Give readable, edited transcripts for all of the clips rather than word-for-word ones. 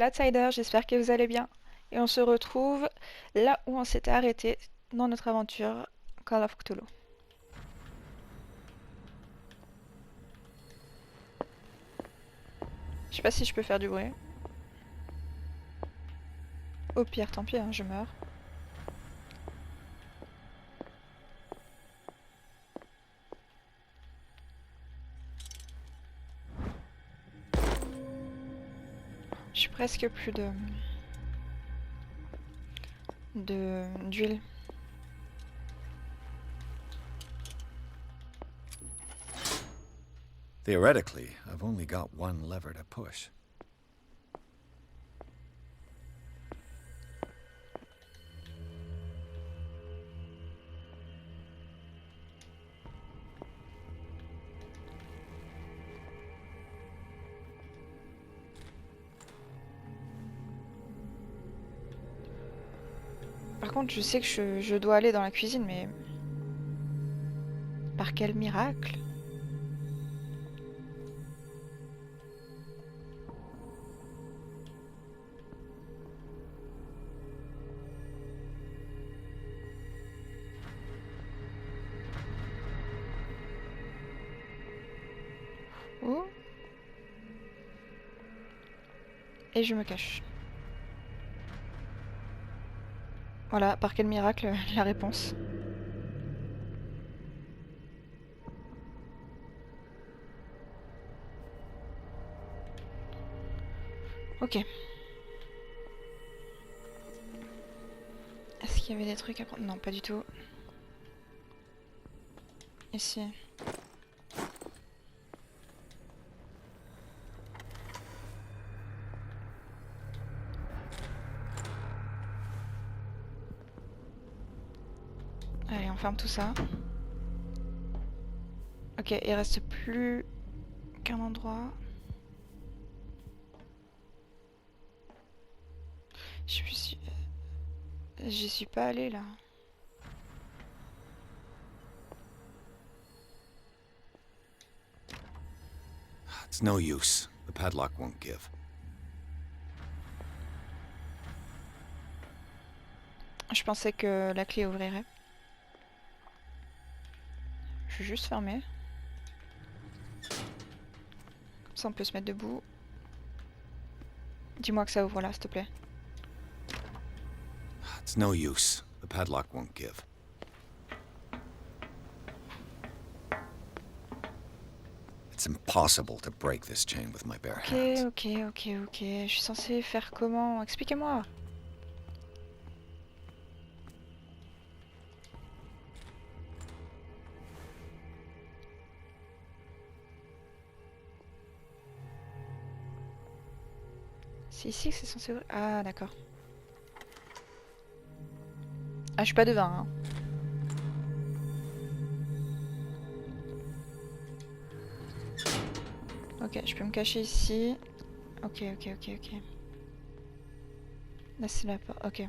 l'Outsider, j'espère que vous allez bien. Et on se retrouve là où on s'était arrêté dans notre aventure Call of Cthulhu. Je sais pas si je peux faire du bruit. Au pire, tant pis, hein, je meurs. J'ai presque plus d'huile. Theoretically, I've only got one lever to push. Par contre, je sais que je dois aller dans la cuisine, mais... Par quel miracle? Oh. Et je me cache. Voilà, par quel miracle, la réponse. Ok. Est-ce qu'il y avait des trucs à prendre? Non, pas du tout. Ici. Allez, on ferme tout ça. Ok, il reste plus qu'un endroit. J'y suis pas allée là. It's no use. The padlock won't give. Je pensais que la clé ouvrirait. Je vais juste fermer. Comme ça on peut se mettre debout. Dis-moi que ça ouvre là, s'il te plaît. It's no use. The padlock won't give. It's impossible to break this chain with my bare hands. Ok. Je suis censée faire comment? Expliquez-moi. C'est ici que c'est censé ouvrir. Ah, d'accord. Ah, je suis pas devin, hein. Ok, je peux me cacher ici. Ok. Là, c'est la porte. Ok.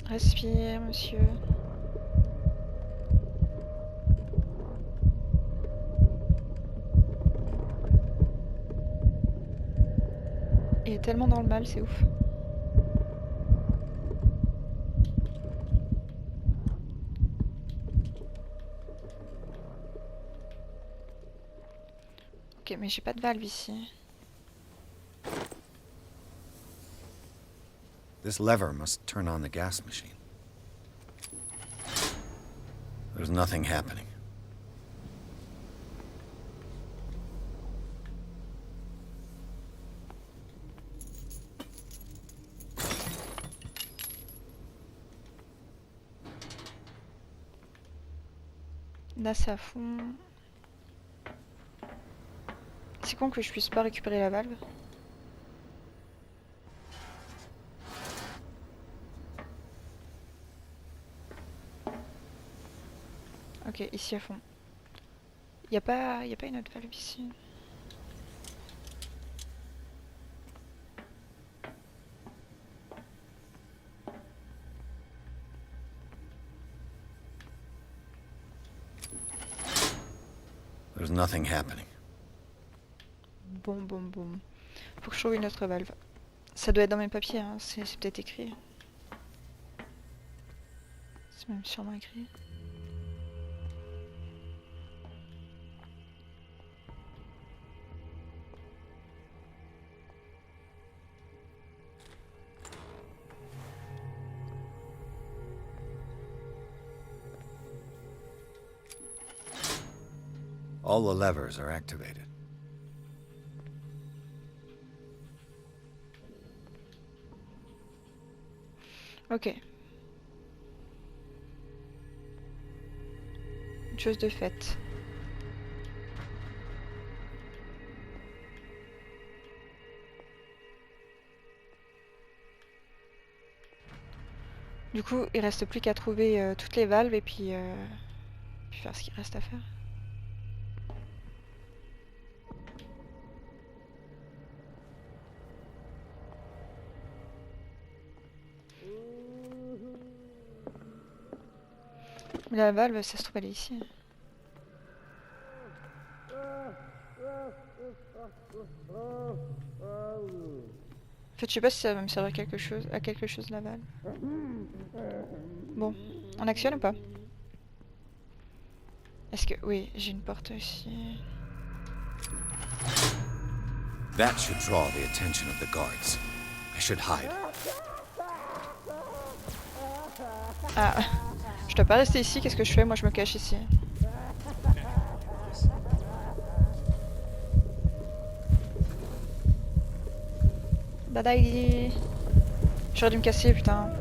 Respire, monsieur. Il est tellement dans le mal, c'est ouf. Ok, mais j'ai pas de valve ici. This lever must turn on the gas machine. There's nothing happening. Là, c'est à fond. C'est con que je puisse pas récupérer la valve. Ok, ici à fond. Y a pas une autre valve ici. There's nothing happening. Bon. Faut que je trouve une autre valve. Ça doit être dans mes papiers, hein. C'est peut-être écrit. C'est même sûrement écrit. All the levers are activated. Ok. Une chose de faite. Du coup, il reste plus qu'à trouver toutes les valves et puis faire ce qu'il reste à faire. Mais la valve, ça se trouve, elle est ici. En fait, je sais pas si ça va me servir à quelque chose la valve. Bon, on actionne ou pas? Est-ce que... Oui, j'ai une porte ici. That should draw the attention of the guards. I should hide. Ah, je dois pas rester ici, qu'est-ce que je fais? Moi, je me cache ici. Badaï. J'aurais dû me casser, putain.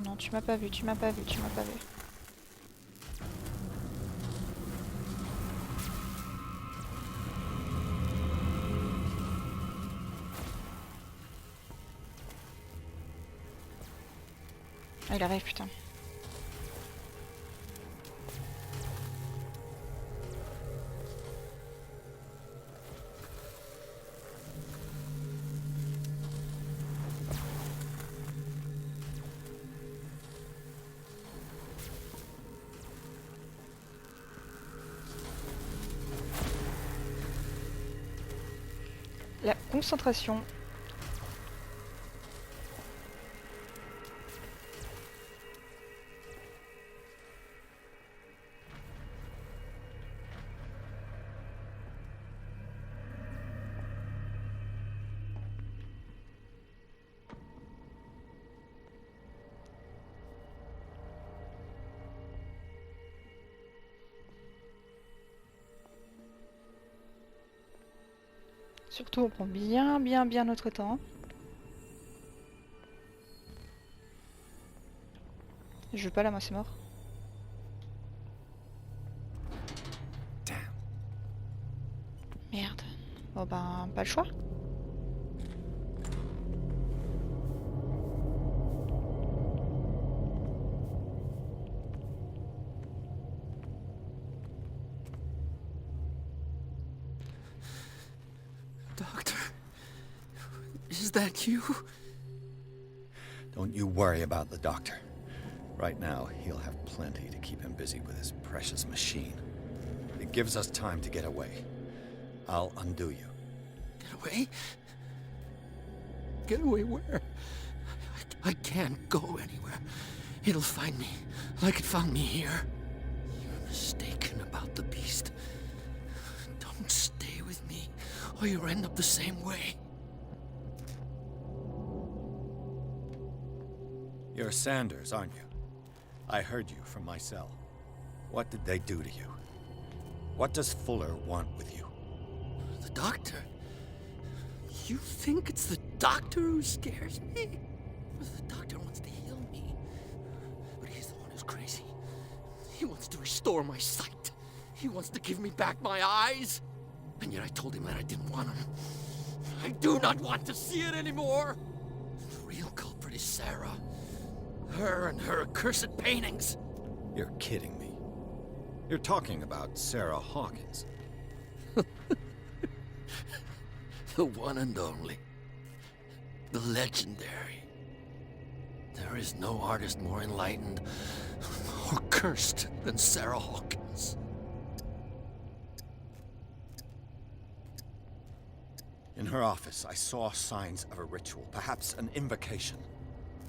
Non, tu m'as pas vu. Ah, il arrive, putain. La concentration. Surtout, on prend bien notre temps. Je veux pas là, moi, c'est mort. Damn. Merde. Bon ben, pas le choix. Doctor, is that you? Don't you worry about the doctor. Right now, he'll have plenty to keep him busy with his precious machine. It gives us time to get away. I'll undo you. Get away? Get away where? I can't go anywhere. It'll find me, like it found me here. You're mistaken about the beast. Don't stay with me, or you'll end up the same way. You're Sanders, aren't you? I heard you from my cell. What did they do to you? What does Fuller want with you? The doctor? You think it's the doctor who scares me? The doctor wants to heal me. But he's the one who's crazy. He wants to restore my sight. He wants to give me back my eyes. And yet I told him that I didn't want him. I do not want to see it anymore. The real culprit Sarah. Her and her accursed paintings. You're kidding me. You're talking about Sarah Hawkins. The one and only. The legendary. There is no artist more enlightened or cursed than Sarah Hawkins. In her office, I saw signs of a ritual, perhaps an invocation.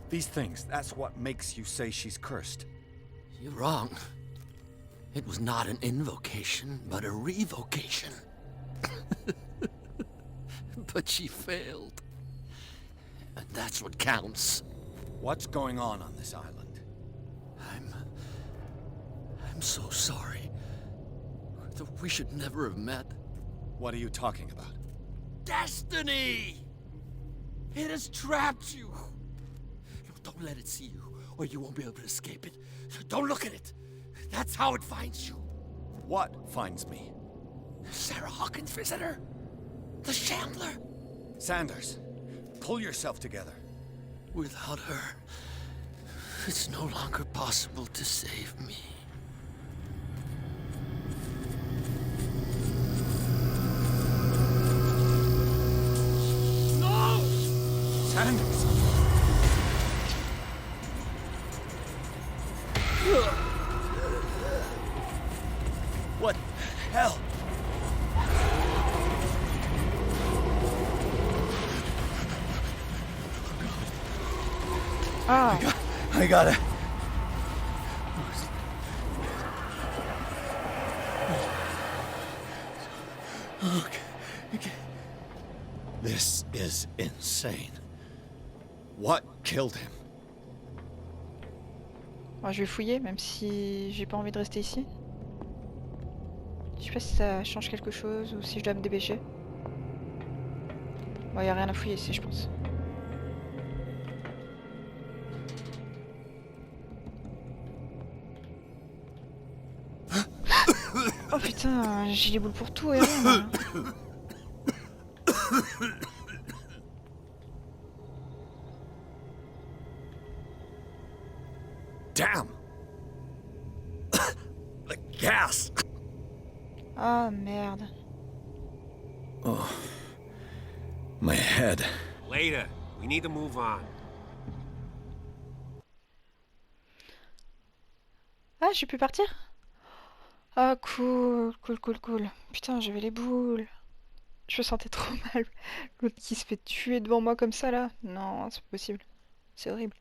These things, that's what makes you say she's cursed. You're wrong. It was not an invocation, but a revocation. But she failed. And that's what counts. What's going on this island? I'm so sorry. We should never have met. What are you talking about? Destiny! It has trapped you. No, don't let it see you, or you won't be able to escape it. Don't look at it. That's how it finds you. What finds me? Sarah Hawkins' visitor. The Shambler. Sanders, pull yourself together. Without her, it's no longer possible to save me. No! Sanders! What the hell? Ah, I got it. Okay. This is insane. What killed him? moi, je vais fouiller, même si j'ai pas envie de rester ici. Je sais pas si ça change quelque chose ou si je dois me dépêcher. Bon, y a rien à fouiller ici, je pense. Oh putain, j'ai les boules pour tout et rien. Là. Damn! The gas! Ah merde. Oh. My head. Later. We need to move on. Ah, j'ai pu partir? Ah cool. Putain, j'avais les boules. Je me sentais trop mal. L'autre qui se fait tuer devant moi comme ça là. Non, c'est pas possible. C'est horrible.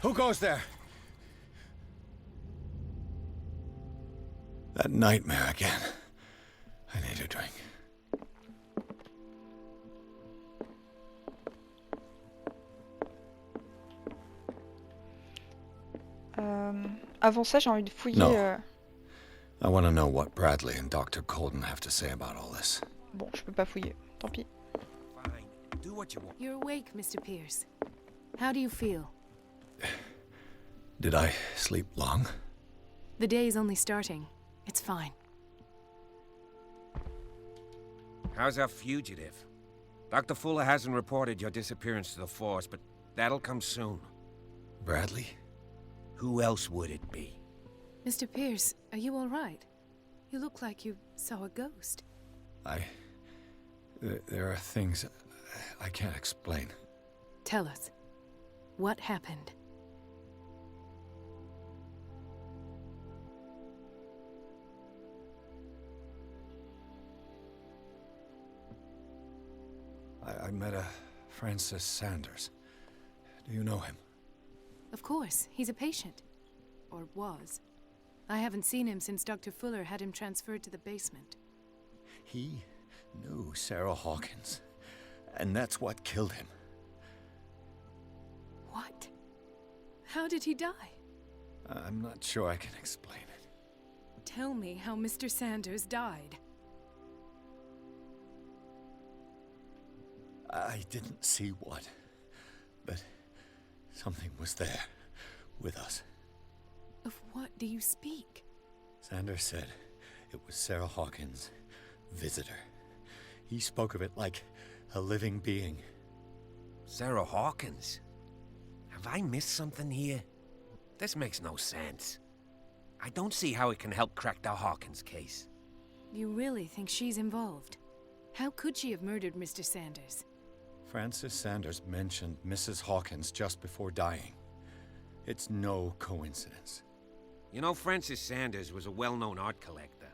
Who goes there? That nightmare again. I need a drink. Avant ça, j'ai envie de fouiller. No. I want to know what Bradley and Dr. Colden have to say about all this. Bon, je peux pas fouiller. Tant pis. Fine. Do what you want. You're awake, Mr. Pierce. How do you feel? Did I sleep long? The day is only starting. It's fine. How's our fugitive? Dr. Fuller hasn't reported your disappearance to the force, but that'll come soon. Bradley? Who else would it be? Mr. Pierce, are you all right? You look like you saw a ghost. There are things I can't explain. Tell us. What happened? I met a Francis Sanders. Do you know him? Of course, he's a patient. Or was. I haven't seen him since Dr. Fuller had him transferred to the basement. He knew Sarah Hawkins, and that's what killed him. What? How did he die? I'm not sure I can explain it. Tell me how Mr. Sanders died. I didn't see what, but something was there, with us. Of what do you speak? Sanders said it was Sarah Hawkins' visitor. He spoke of it like a living being. Sarah Hawkins? Have I missed something here? This makes no sense. I don't see how it can help crack the Hawkins case. You really think she's involved? How could she have murdered Mr. Sanders? Francis Sanders mentioned Mrs. Hawkins just before dying. It's no coincidence. You know, Francis Sanders was a well-known art collector.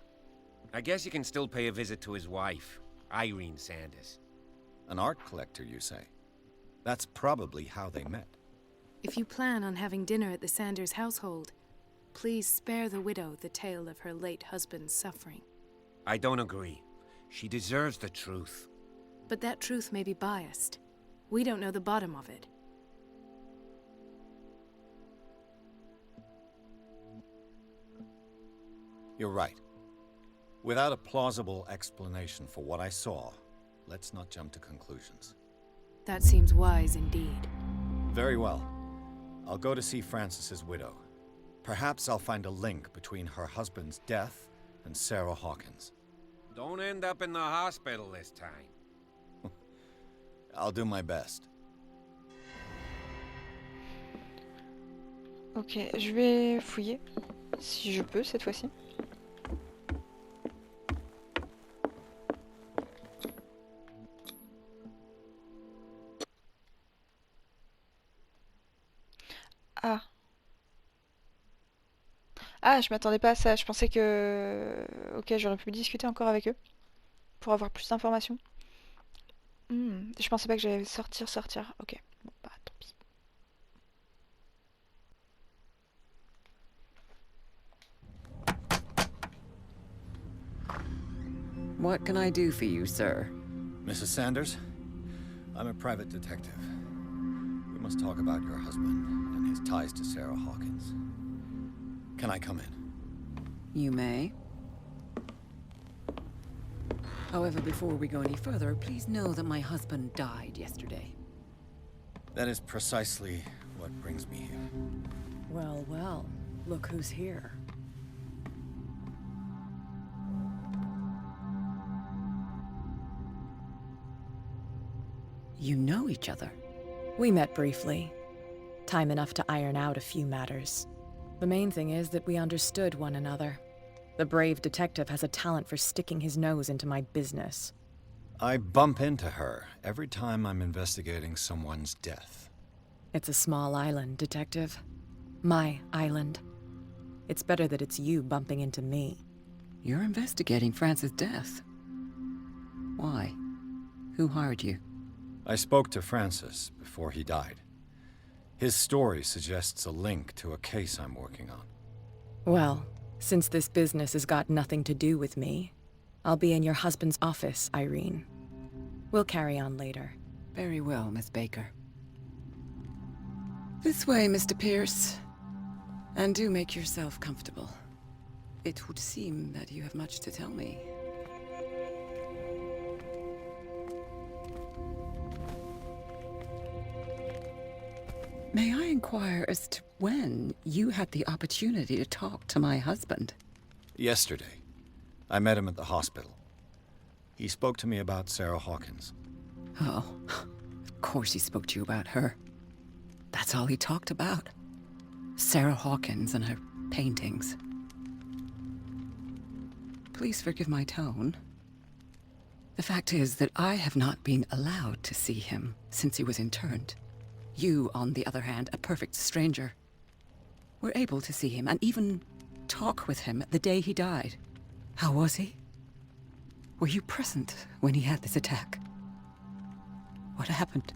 I guess you can still pay a visit to his wife, Irene Sanders. An art collector, you say? That's probably how they met. If you plan on having dinner at the Sanders household, please spare the widow the tale of her late husband's suffering. I don't agree. She deserves the truth. But that truth may be biased. We don't know the bottom of it. You're right. Without a plausible explanation for what I saw, let's not jump to conclusions. That seems wise indeed. Very well. I'll go to see Francis's widow. Perhaps I'll find a link between her husband's death and Sarah Hawkins. Don't end up in the hospital this time. I'll do my best. Ok, je vais fouiller, si je peux cette fois-ci. Ah. Ah, je m'attendais pas à ça. Je pensais que... Ok, j'aurais pu discuter encore avec eux pour avoir plus d'informations. Je pensais pas que j'allais sortir. Ok, bon bah tant pis. What can I do for you, sir? Mrs. Sanders, I'm a private detective. We must talk about your husband and his ties to Sarah Hawkins. Can I come in? You may. However, before we go any further, please know that my husband died yesterday. That is precisely what brings me here. Well, well, look who's here. You know each other? We met briefly. Time enough to iron out a few matters. The main thing is that we understood one another. The brave detective has a talent for sticking his nose into my business. I bump into her every time I'm investigating someone's death. It's a small island, Detective. My island. It's better that it's you bumping into me. You're investigating Francis' death. Why? Who hired you? I spoke to Francis before he died. His story suggests a link to a case I'm working on. Well, since this business has got nothing to do with me, I'll be in your husband's office, Irene. We'll carry on later. Very well, Miss Baker. This way, Mr. Pierce. And do make yourself comfortable. It would seem that you have much to tell me. May I inquire as to when you had the opportunity to talk to my husband? Yesterday, I met him at the hospital. He spoke to me about Sarah Hawkins. Oh, of course he spoke to you about her. That's all he talked about. Sarah Hawkins and her paintings. Please forgive my tone. The fact is that I have not been allowed to see him since he was interned. You, on the other hand, a perfect stranger, were able to see him and even talk with him the day he died. How was he? Were you present when he had this attack? What happened?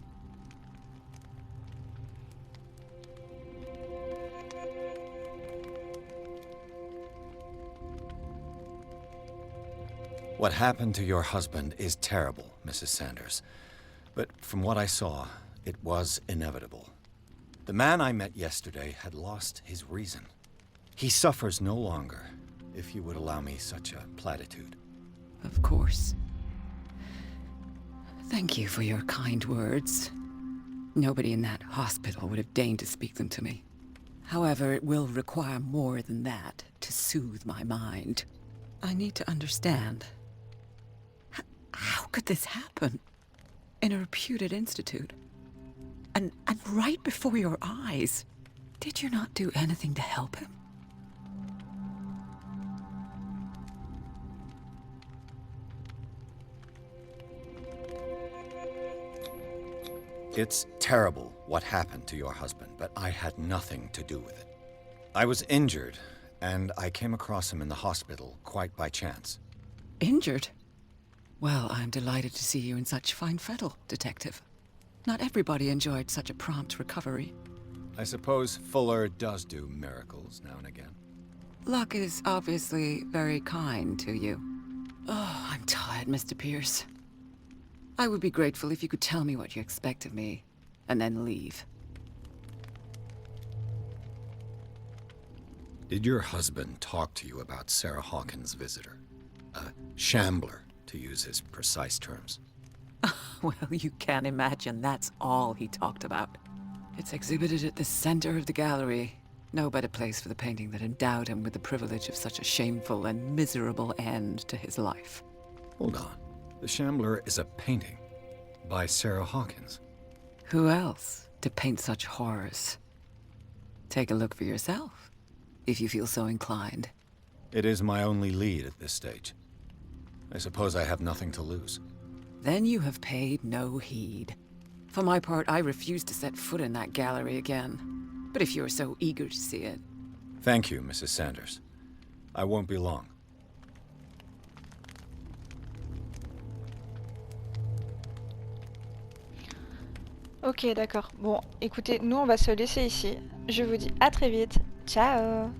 What happened to your husband is terrible, Mrs. Sanders. But from what I saw, it was inevitable. The man I met yesterday had lost his reason. He suffers no longer, if you would allow me such a platitude. Of course. Thank you for your kind words. Nobody in that hospital would have deigned to speak them to me. However, it will require more than that to soothe my mind. I need to understand. How could this happen? In a reputed institute? And right before your eyes? Did you not do anything to help him? It's terrible what happened to your husband, but I had nothing to do with it. I was injured, and I came across him in the hospital quite by chance. Injured? Well, I'm delighted to see you in such fine fettle, Detective. Not everybody enjoyed such a prompt recovery. I suppose Fuller does do miracles now and again. Luck is obviously very kind to you. Oh, I'm tired, Mr. Pierce. I would be grateful if you could tell me what you expect of me, and then leave. Did your husband talk to you about Sarah Hawkins' visitor? A shambler, to use his precise terms. Well, you can imagine that's all he talked about. It's exhibited at the center of the gallery. No better place for the painting that endowed him with the privilege of such a shameful and miserable end to his life. Hold on. The Shambler is a painting by Sarah Hawkins. Who else to paint such horrors? Take a look for yourself, if you feel so inclined. It is my only lead at this stage. I suppose I have nothing to lose. Then you have paid no heed. For my part, I refuse to set foot in that gallery again. But if you're so eager to see it... Thank you, Mrs. Sanders. I won't be long. Ok, d'accord. Bon, écoutez, nous on va se laisser ici. Je vous dis à très vite. Ciao!